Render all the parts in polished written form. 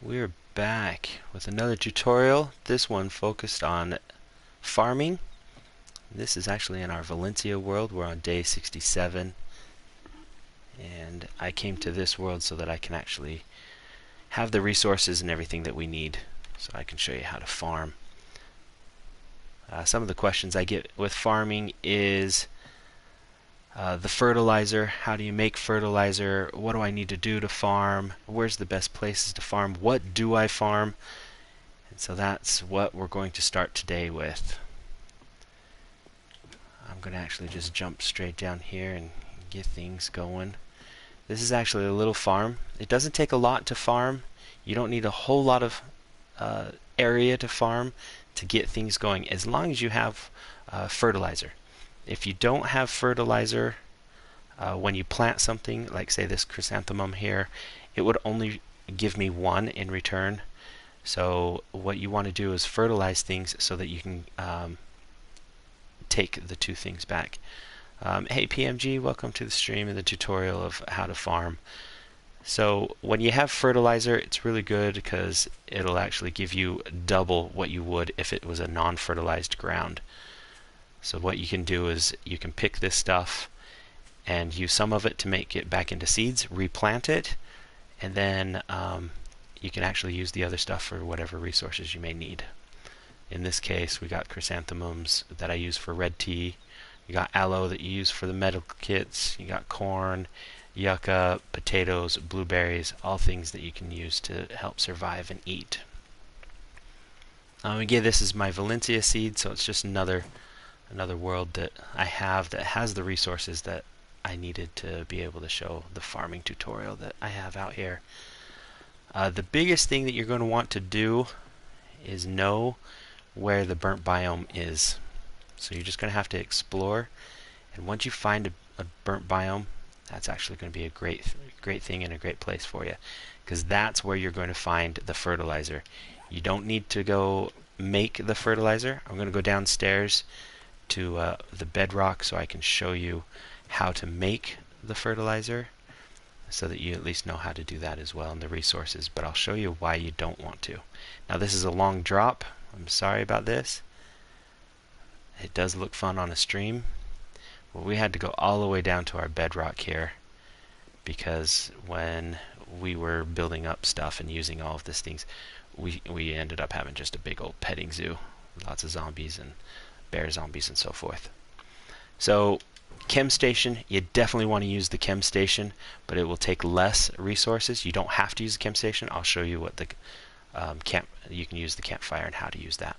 We're back with another tutorial, this one focused on farming. This is actually in our Valencia world. We're on day 67, and I came to this world so that I can actually have the resources and everything that we need, so I can show you how to farm. Some of the questions I get with farming is the fertilizer. How do you make fertilizer? What do I need to do to farm? Where's the best places to farm? What do I farm? And so that's what we're going to start today with. I'm going to actually just jump straight down here and get things going. This is actually a little farm. It doesn't take a lot to farm. You don't need a whole lot of area to farm to get things going, as long as you have fertilizer. If you don't have fertilizer, when you plant something, like say this chrysanthemum here, it would only give me one in return. So what you want to do is fertilize things so that you can take the two things back. Hey PMG, welcome to the stream and the tutorial of how to farm. So when you have fertilizer, it's really good because it'll actually give you double what you would if it was a non-fertilized ground. So what you can do is you can pick this stuff and use some of it to make it back into seeds, replant it, and then you can actually use the other stuff for whatever resources you may need. In this case, we got chrysanthemums that I use for red tea. You got aloe that you use for the medical kits. You got corn, yucca, potatoes, blueberries, all things that you can use to help survive and eat. Again, this is my Valencia seed, so it's just another world that I have that has the resources that I needed to be able to show the farming tutorial that I have out here. The biggest thing that you're going to want to do is know where the burnt biome is. So you're just going to have to explore, and once you find a burnt biome, that's actually going to be a great thing and a great place for you, because that's where you're going to find the fertilizer. You don't need to go make the fertilizer. I'm going to go downstairs to the bedrock so I can show you how to make the fertilizer, so that you at least know how to do that as well, and the resources, but I'll show you why you don't want to. Now this is a long drop. I'm sorry about this. It does look fun on a stream. Well, we had to go all the way down to our bedrock here because when we were building up stuff and using all of these things, we ended up having just a big old petting zoo, lots of zombies and bear zombies and so forth. So chem station, you definitely want to use the chem station, but it will take less resources. You don't have to use the chem station. I'll show you what the you can use the campfire and how to use that.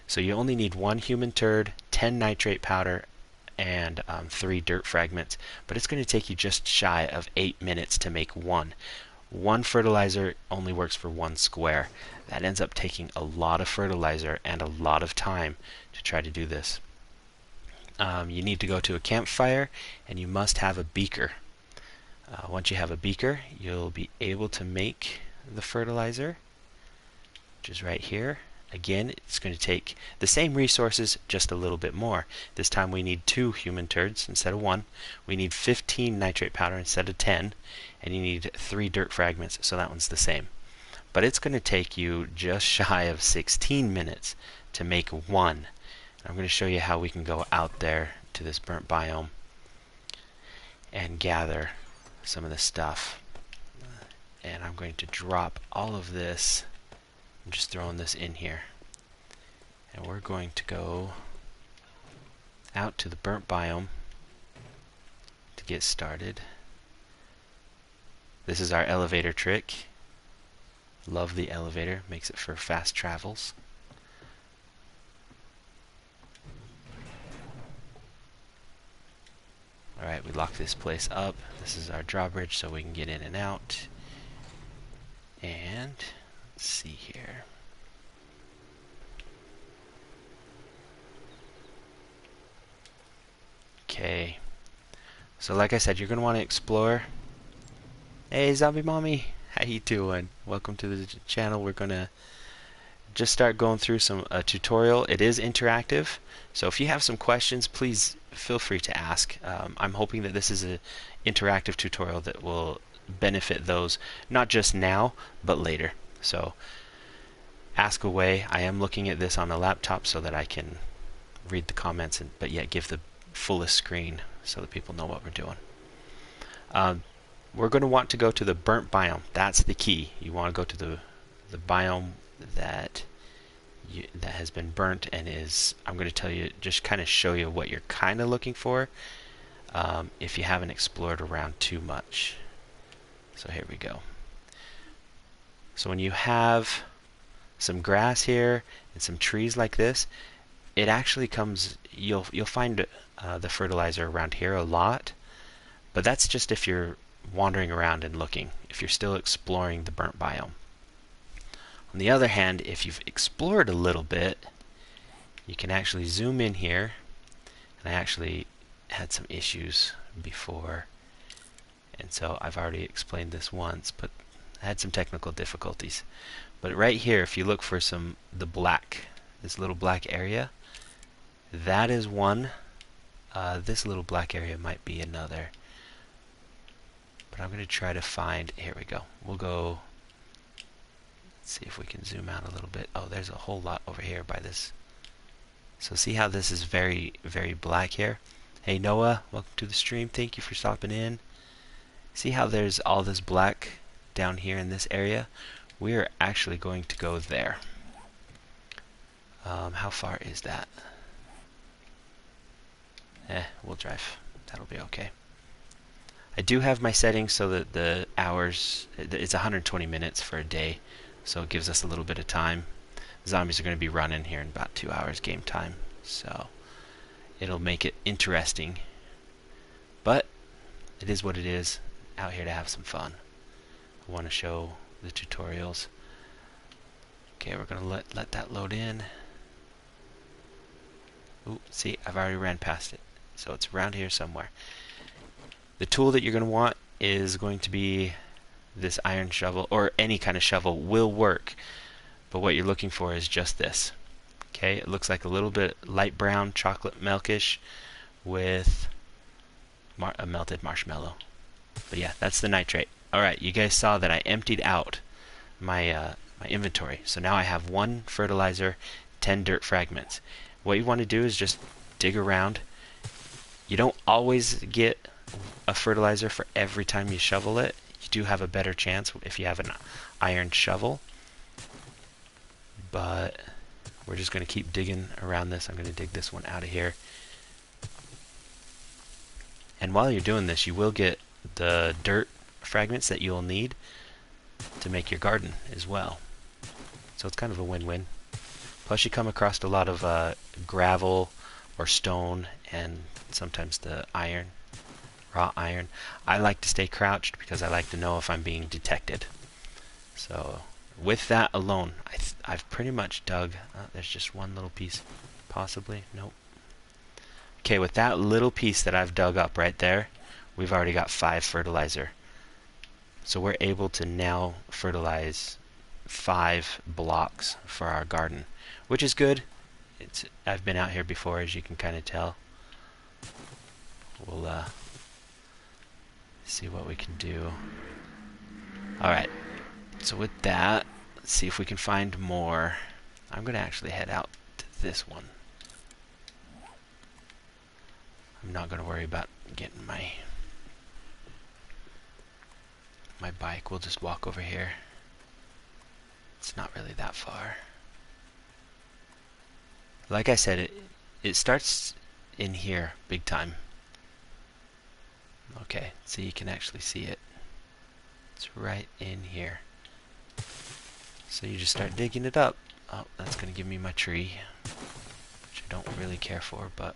So you only need 1 human turd, 10 nitrate powder, and 3 dirt fragments, but it's going to take you just shy of 8 minutes to make one. One fertilizer only works for 1 square. That ends up taking a lot of fertilizer and a lot of time to try to do this. You need to go to a campfire, and you must have a beaker. Once you have a beaker, you'll be able to make the fertilizer, which is right here. Again, it's going to take the same resources, just a little bit more. This time we need 2 human turds instead of 1. We need 15 nitrate powder instead of 10, and you need 3 dirt fragments, so that one's the same. But it's going to take you just shy of 16 minutes to make one. I'm going to show you how we can go out there to this burnt biome and gather some of the stuff. And I'm going to drop all of this. I'm just throwing this in here. And we're going to go out to the burnt biome to get started. This is our elevator trick. Love the elevator, makes it for fast travels. Alright, we lock this place up. This is our drawbridge so we can get in and out. And let's see here. Okay. So like I said, you're going to want to explore. Hey Zombie Mommy, how you doing? Welcome to the channel. We're going to just start going through some tutorial. It is interactive, so if you have some questions, please feel free to ask. I'm hoping that this is an interactive tutorial that will benefit those, not just now, but later. So ask away. I am looking at this on a laptop so that I can read the comments, but yet give the fullest screen so that people know what we're doing. We're going to want to go to the burnt biome. That's the key. You want to go to the biome that has been burnt and is, I'm going to tell you, just kind of show you what you're kind of looking for if you haven't explored around too much. So here we go. So when you have some grass here and some trees like this, it actually comes, you'll find the fertilizer around here a lot, but that's just if you're wandering around and looking, if you're still exploring the burnt biome. On the other hand, if you've explored a little bit, you can actually zoom in here, and I actually had some issues before, and so I've already explained this once, but I had some technical difficulties. But right here, if you look for the black, this little black area, that is one. This little black area might be another. But I'm going to try to find, here we go. We'll go, let's see if we can zoom out a little bit. Oh, there's a whole lot over here by this. So see how this is very, very black here? Hey Noah, welcome to the stream. Thank you for stopping in. See how there's all this black down here in this area? We are actually going to go there. How far is that? We'll drive. That'll be okay. I do have my settings so that the hours, it's 120 minutes for a day, so it gives us a little bit of time. Zombies are going to be running here in about 2 hours game time, so it'll make it interesting. But it is what it is. Out here to have some fun. I want to show the tutorials. Okay, we're going to let that load in. Ooh, see, I've already ran past it. So it's around here somewhere. The tool that you're going to want is going to be this iron shovel, or any kind of shovel will work, but what you're looking for is just this. Okay, it looks like a little bit light brown chocolate milkish with a melted marshmallow. But yeah, that's the nitrate. Alright, you guys saw that I emptied out my inventory. So now I have 1 fertilizer, 10 dirt fragments. What you want to do is just dig around. You don't always get a fertilizer for every time you shovel it. You do have a better chance if you have an iron shovel. But we're just going to keep digging around this. I'm going to dig this one out of here. And while you're doing this, you will get the dirt fragments that you'll need to make your garden as well. So it's kind of a win-win. Plus you come across a lot of gravel or stone and sometimes the iron, raw iron. I like to stay crouched because I like to know if I'm being detected. So with that alone, I've pretty much dug. There's just one little piece, possibly. Nope. Okay, with that little piece that I've dug up right there, we've already got 5 fertilizer. So we're able to now fertilize 5 blocks for our garden, which is good. I've been out here before, as you can kind of tell. We'll see what we can do. Alright, so with that, let's see if we can find more. I'm going to actually head out to this one. I'm not going to worry about getting my bike. We'll just walk over here. It's not really that far. Like I said, it starts in here big time. Okay, so you can actually see it. It's right in here. So you just start digging it up. Oh, that's going to give me my tree, which I don't really care for, but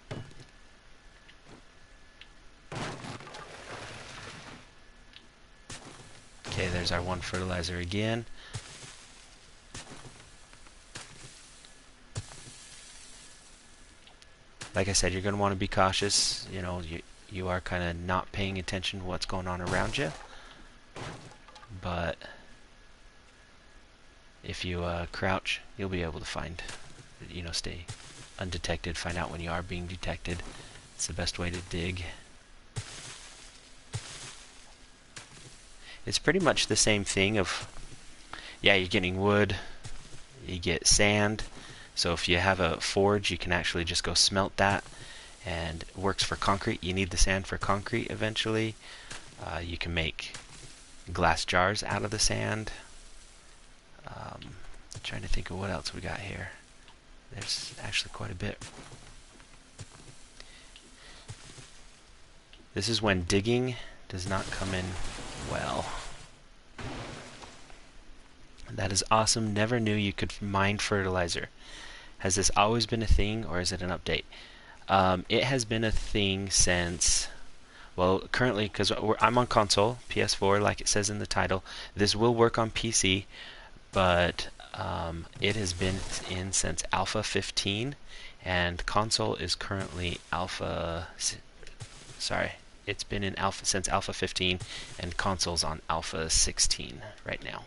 okay, there's our 1 fertilizer again. Like I said, you're going to want to be cautious. You know, you are kind of not paying attention to what's going on around you. But if you crouch, you'll be able to find, stay undetected, find out when you are being detected. It's the best way to dig. It's pretty much the same thing of, yeah, you're getting wood, you get sand. So if you have a forge, you can actually just go smelt that, and it works for concrete. You need the sand for concrete eventually. You can make glass jars out of the sand. Trying to think of what else we got here. There's actually quite a bit. This is when digging does not come in well. That is awesome. Never knew you could mine fertilizer. Has this always been a thing, or is it an update? It has been a thing since, well, currently, because I'm on console, PS4, like it says in the title. This will work on PC, but it has been in since Alpha 15, and console is currently Alpha. Sorry, it's been in Alpha since Alpha 15, and console's on Alpha 16 right now.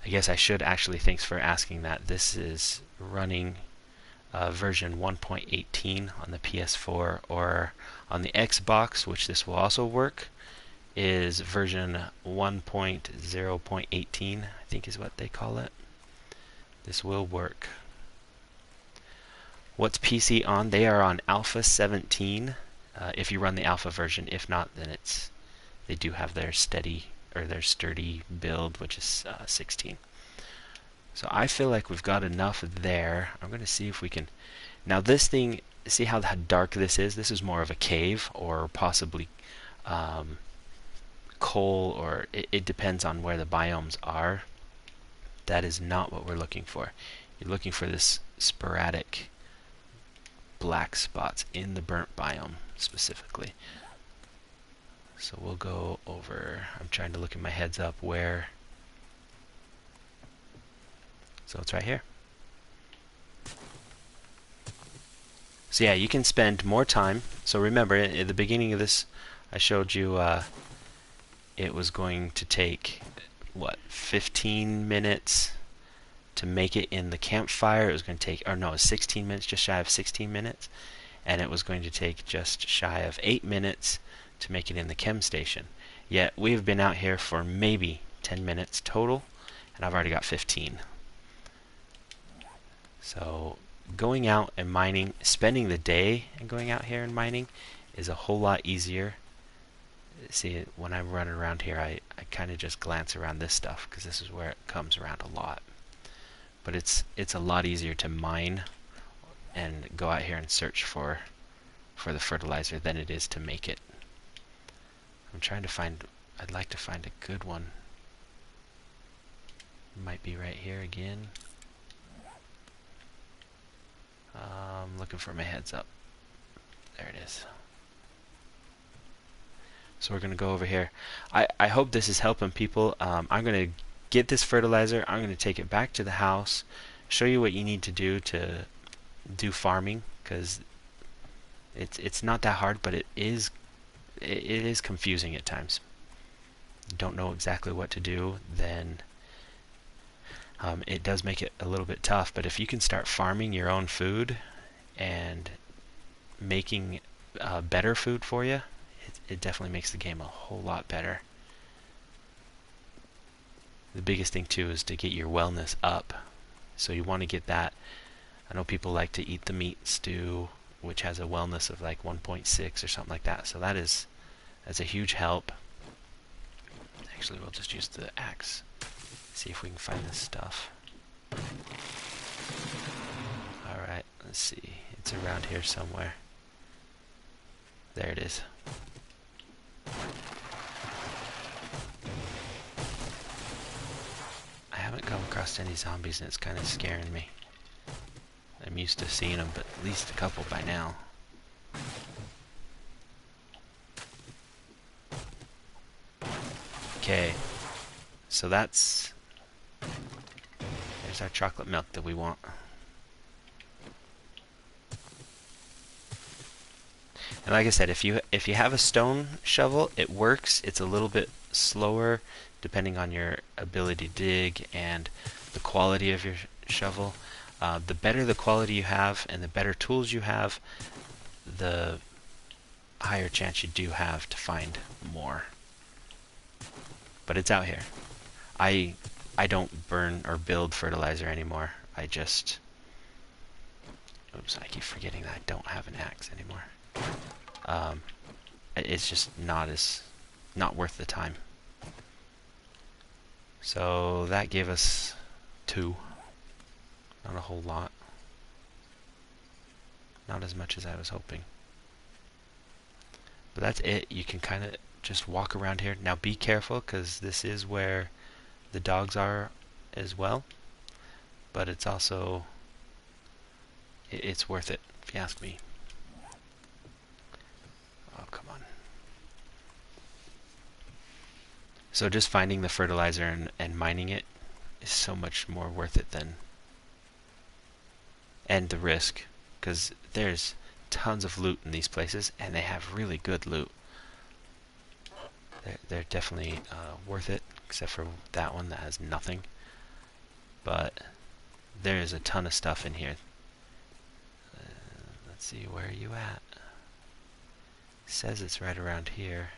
I guess I should actually, thanks for asking that. This is running version 1.18 on the PS4, or on the Xbox, which this will also work, is version 1.0.18, I think is what they call it. This will work. What's PC on? They are on Alpha 17 if you run the alpha version. If not, then they do have their steady or their sturdy build, which is 16. So I feel like we've got enough there. I'm going to see if we can. Now this thing, see how dark this is? This is more of a cave, or possibly coal, or it depends on where the biomes are. That is not what we're looking for. You're looking for this sporadic black spots in the burnt biome specifically. So we'll go over, I'm trying to look in my heads up where. So it's right here. So yeah, you can spend more time. So remember, at the beginning of this, I showed you it was going to take, what, 15 minutes to make it in the campfire. It was going to take, or no, it was 16 minutes, just shy of 16 minutes. And it was going to take just shy of 8 minutes to make it in the chem station. Yet we've been out here for maybe 10 minutes total, and I've already got 15. So going out and mining, spending the day and going out here and mining is a whole lot easier. See, when I'm running around here, I kind of just glance around this stuff because this is where it comes around a lot. But it's a lot easier to mine and go out here and search for the fertilizer than it is to make it. I'm trying to find, I'd like to find a good one. Might be right here again. I'm looking for my heads up. There it is. So we're going to go over here. I hope this is helping people. I'm going to get this fertilizer. I'm going to take it back to the house, show you what you need to do farming, because it's not that hard, but it is confusing at times. You don't know exactly what to do, then it does make it a little bit tough. But if you can start farming your own food and making better food for you, it definitely makes the game a whole lot better. The biggest thing too is to get your wellness up. So you want to get that. I know people like to eat the meat stew, which has a wellness of like 1.6 or something like that. So that's a huge help. Actually, we'll just use the axe. See if we can find this stuff. Alright, let's see. It's around here somewhere. There it is. I haven't come across any zombies and it's kind of scaring me. I'm used to seeing them, but at least a couple by now. Okay, so there's our chocolate milk that we want. And like I said, if you have a stone shovel, it works. It's a little bit slower depending on your ability to dig and the quality of your shovel. The better the quality you have and the better tools you have, the higher chance you do have to find more. But it's out here. I don't burn or build fertilizer anymore. I just... Oops, I keep forgetting that I don't have an axe anymore. It's just not worth the time. So that gave us 2. Not a whole lot. Not as much as I was hoping. But that's it. You can kind of just walk around here. Now be careful, because this is where the dogs are as well. But it's also... it's worth it, if you ask me. Oh, come on. So just finding the fertilizer and mining it is so much more worth it than... and the risk, because there's tons of loot in these places, and they have really good loot. They're definitely worth it, except for that one that has nothing. But there is a ton of stuff in here. Let's see, where are you at? It says it's right around here.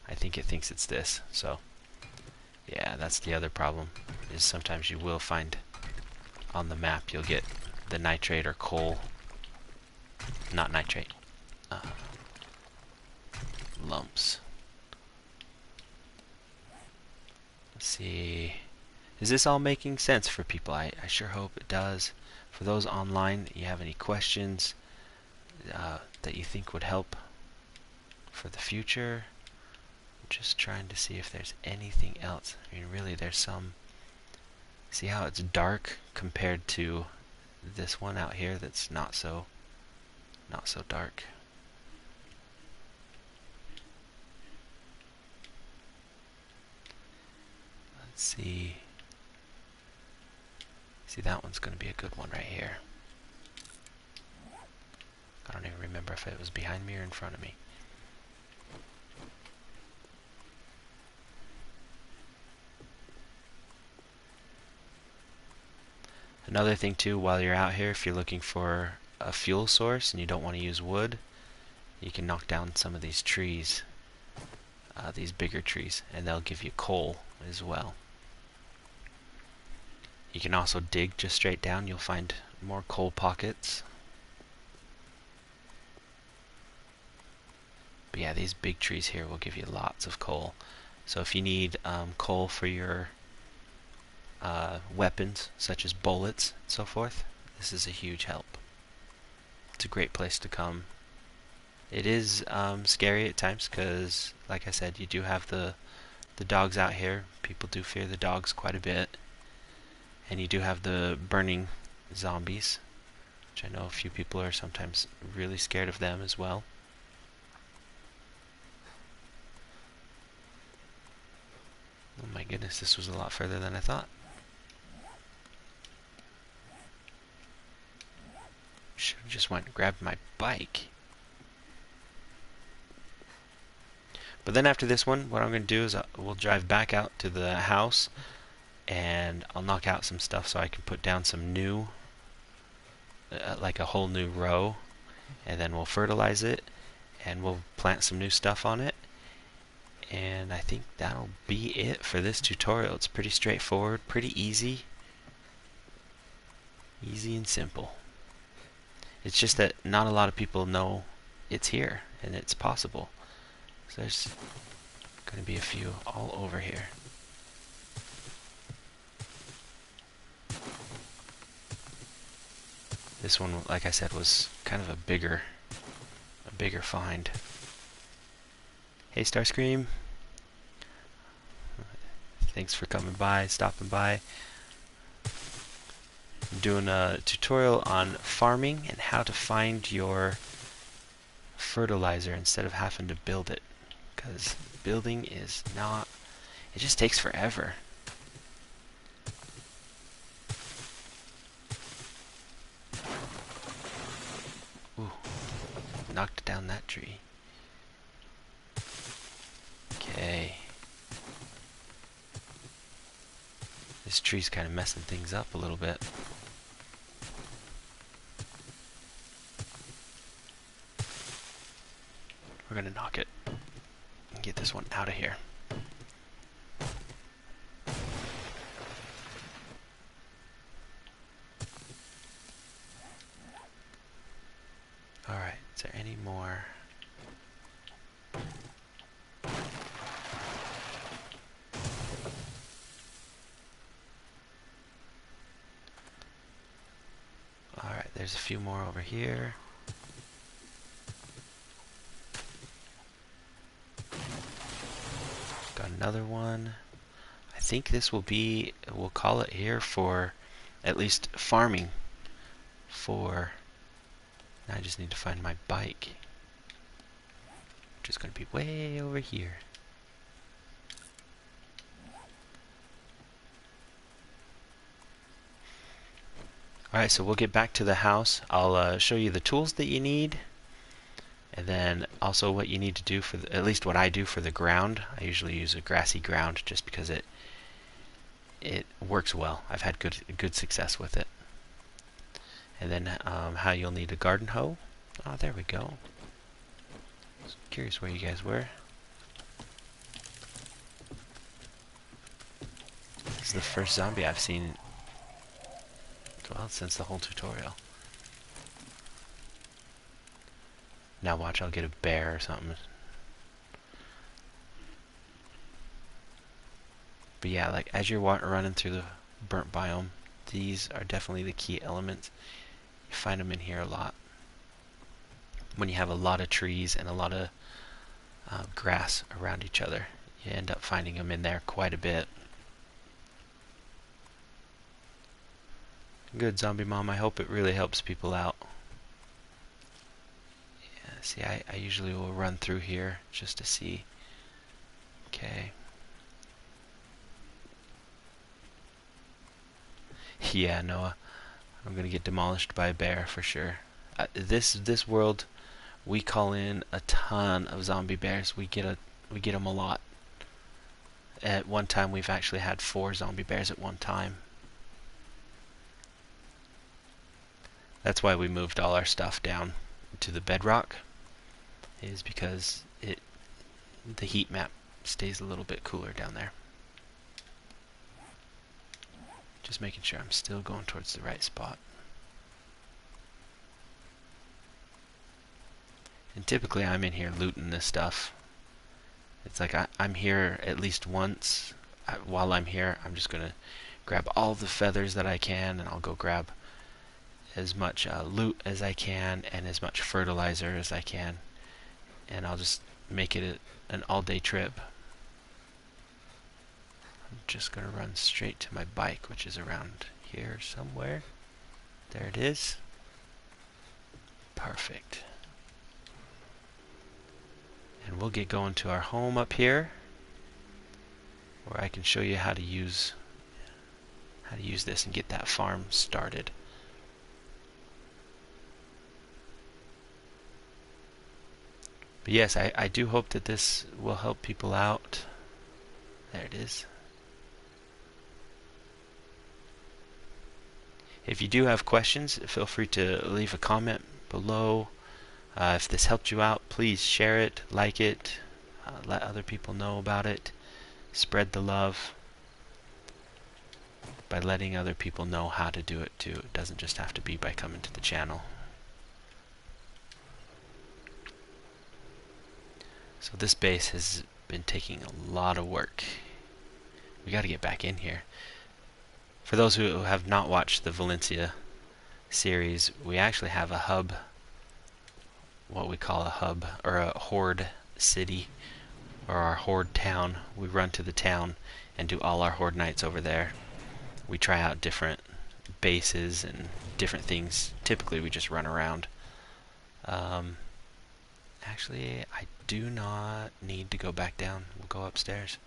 I think it thinks it's this, so yeah, that's the other problem, is sometimes you will find on the map, you'll get the nitrate or coal, not nitrate, lumps. Let's see, is this all making sense for people? I sure hope it does. For those online, you have any questions that you think would help for the future? I'm just trying to see if there's anything else. I mean, really, there's some... See how it's dark compared to this one out here that's not so dark. Let's see. See, that one's going to be a good one right here. I don't even remember if it was behind me or in front of me. Another thing too, while you're out here, if you're looking for a fuel source and you don't want to use wood, you can knock down some of these trees, these bigger trees, and they'll give you coal as well. You can also dig just straight down, you'll find more coal pockets. But yeah, these big trees here will give you lots of coal. So if you need coal for your weapons, such as bullets and so forth, this is a huge help. It's a great place to come. It is scary at times because, like I said, you do have the dogs out here. People do fear the dogs quite a bit. And you do have the burning zombies, which I know a few people are sometimes really scared of them as well. Oh my goodness, this was a lot further than I thought. Should have just went and grabbed my bike. But then after this one, what I'm going to do is we'll drive back out to the house, and I'll knock out some stuff so I can put down some new, like a whole new row, and then we'll fertilize it, and we'll plant some new stuff on it. And I think that'll be it for this tutorial. It's pretty straightforward, pretty easy. Easy and simple. It's just that not a lot of people know it's here and it's possible. So there's going to be a few all over here. This one, like I said, was kind of a bigger find. Hey Starscream, thanks for coming by, stopping by. I'm doing a tutorial on farming and how to find your fertilizer instead of having to build it, because building is not, it just takes forever. Ooh, knocked down that tree. Okay. This tree's kind of messing things up a little bit. We're gonna knock it and get this one out of here. there any more? Alright, there's a few more over here. Got another one. I think this will be, we'll call it here for at least farming for, now I just need to find my bike, which is going to be way over here. Alright, so we'll get back to the house. I'll show you the tools that you need, and then also what you need to do for, at least what I do for the ground. I usually use a grassy ground just because it works well. I've had good success with it. And then how you'll need a garden hoe. Oh, there we go. I was curious where you guys were. This is the first zombie I've seen, well, since the whole tutorial. Now watch, I'll get a bear or something. But yeah, like as you're running through the burnt biome, these are definitely the key elements. You find them in here a lot. When you have a lot of trees and a lot of grass around each other, you end up finding them in there quite a bit. Good, Zombie Mom. I hope it really helps people out. Yeah, see, I usually will run through here just to see. Okay. Yeah, Noah. I'm gonna get demolished by a bear for sure. This world, we call in a ton of zombie bears. We get them a lot. At one time, we've actually had 4 zombie bears at one time. That's why we moved all our stuff down to the bedrock, is because the heat map stays a little bit cooler down there. Just making sure I'm still going towards the right spot. And typically I'm in here looting this stuff. It's like I'm here at least once. While I'm here, I'm just going to grab all the feathers that I can, and I'll go grab as much loot as I can and as much fertilizer as I can, and I'll just make it an all-day trip. I'm just going to run straight to my bike, which is around here somewhere. There it is. Perfect. And we'll get going to our home up here, where I can show you how to use this and get that farm started. But yes, I do hope that this will help people out. There it is. If you do have questions, feel free to leave a comment below. If this helped you out, please share it, like it, let other people know about it. Spread the love by letting other people know how to do it too. It doesn't just have to be by coming to the channel. So this base has been taking a lot of work. We got to get back in here. For those who have not watched the Valencia series, we actually have a hub, what we call a hub, or a horde city, or our horde town. We run to the town and do all our horde nights over there. We try out different bases and different things. Typically we just run around. Actually, I do not need to go back down. We'll go upstairs.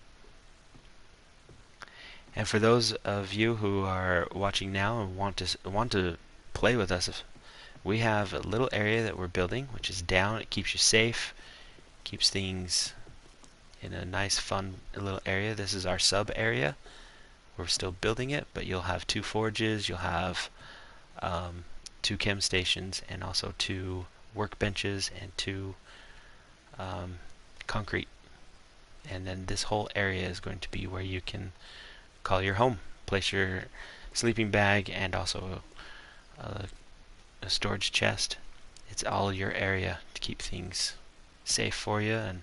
And for those of you who are watching now and want to play with us, we have a little area that we're building, which is down. It keeps you safe, keeps things in a nice, fun little area. This is our sub area. We're still building it, but you'll have 2 forges, you'll have 2 chem stations, and also 2 workbenches and 2 concrete. And then this whole area is going to be where you can call your home, place your sleeping bag, and also a storage chest. It's all your area to keep things safe for you, and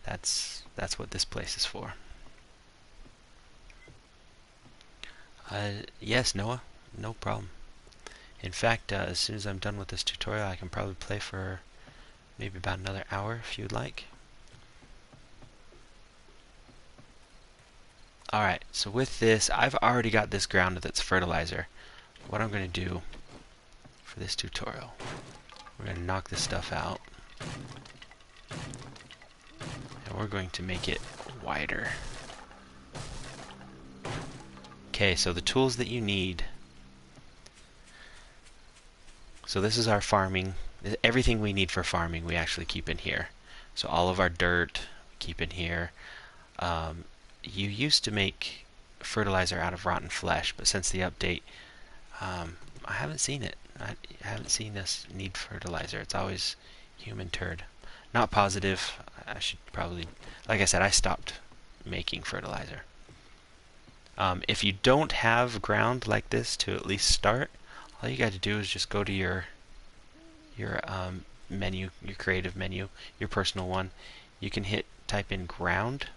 that's what this place is for. Yes, Noah, no problem. In fact, as soon as I'm done with this tutorial, I can probably play for maybe about another hour if you'd like. Alright, so with this, I've already got this ground that's fertilizer. What I'm going to do for this tutorial, we're going to knock this stuff out, and we're going to make it wider. Okay, so the tools that you need. So this is our farming. Everything we need for farming we actually keep in here. So all of our dirt we keep in here. You used to make fertilizer out of rotten flesh, but since the update, I haven't seen it. I haven't seen us need fertilizer. It's always human turd. Not positive. I should probably, like I said, I stopped making fertilizer. If you don't have ground like this to at least start, all you got to do is just go to your menu, your creative menu, your personal one. You can type in ground,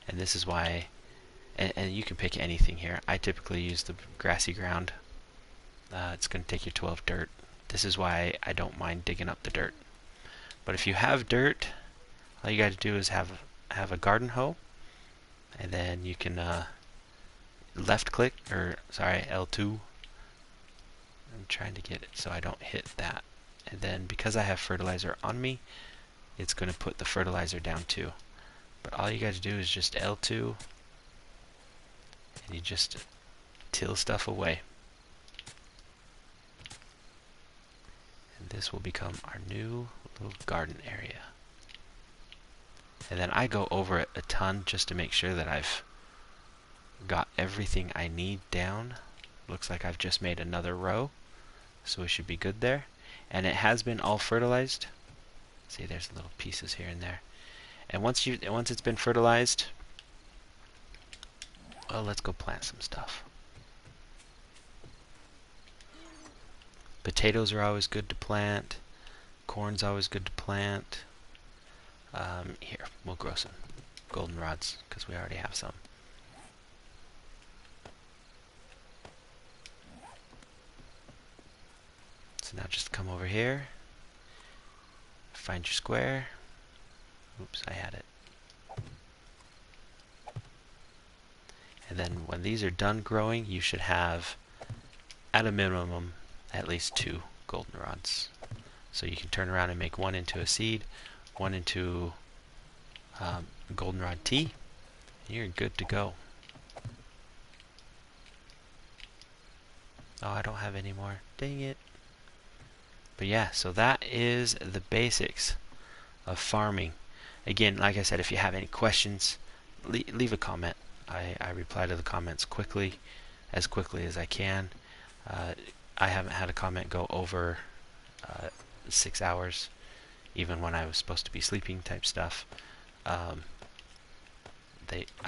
and this is why, and you can pick anything here. I typically use the grassy ground. It's going to take you 12 dirt. This is why I don't mind digging up the dirt. But if you have dirt, all you got to do is have a garden hoe, and then you can left click, or sorry, L2. I'm trying to get it so I don't hit that. And then because I have fertilizer on me, it's going to put the fertilizer down too. But all you got to do is just L2, and you just till stuff away. And this will become our new little garden area. And then I go over it a ton just to make sure that I've got everything I need down. Looks like I've just made another row, so we should be good there. And it has been all fertilized. See, there's little pieces here and there. And once it's been fertilized, well, let's go plant some stuff. Potatoes are always good to plant. Corn's always good to plant. Here, we'll grow some goldenrods because we already have some. So now just come over here, find your square. Oops, I had it. And then when these are done growing, you should have, at a minimum, at least 2 goldenrods. So you can turn around and make one into a seed, one into goldenrod tea, and you're good to go. Oh, I don't have any more. Dang it. But yeah, so that is the basics of farming. Again, like I said, if you have any questions, leave a comment. I reply to the comments as quickly as I can. I haven't had a comment go over 6 hours, even when I was supposed to be sleeping type stuff. I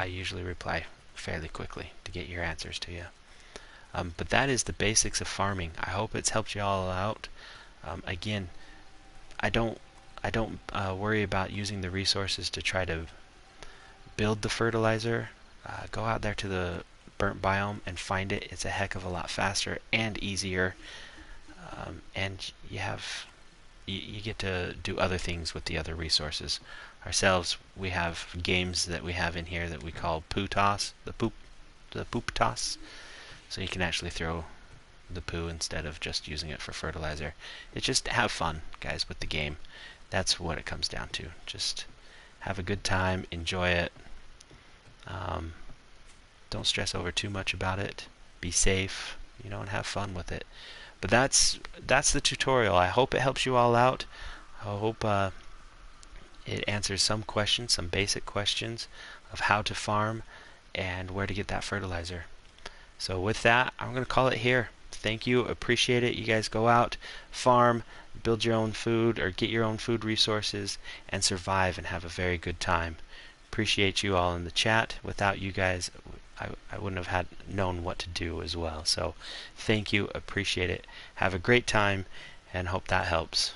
usually reply fairly quickly to get your answers to you. But that is the basics of farming. I hope it's helped you all out. Again, I don't worry about using the resources to try to build the fertilizer. Go out there to the burnt biome and find it. It's a heck of a lot faster and easier, and you get to do other things with the other resources. Ourselves, we have games that we have in here that we call poo toss, the poop toss. So you can actually throw the poo instead of just using it for fertilizer. It's just have fun, guys, with the game. That's what it comes down to. Just have a good time, enjoy it. Don't stress over too much about it. Be safe, and have fun with it. But that's the tutorial. I hope it helps you all out. I hope it answers some questions, some basic questions of how to farm and where to get that fertilizer. So with that, I'm going to call it here. Thank you. Appreciate it. You guys go out, farm, build your own food, or get your own food resources, and survive and have a very good time. Appreciate you all in the chat. Without you guys, I wouldn't have had known what to do as well. So thank you, appreciate it. Have a great time, and hope that helps.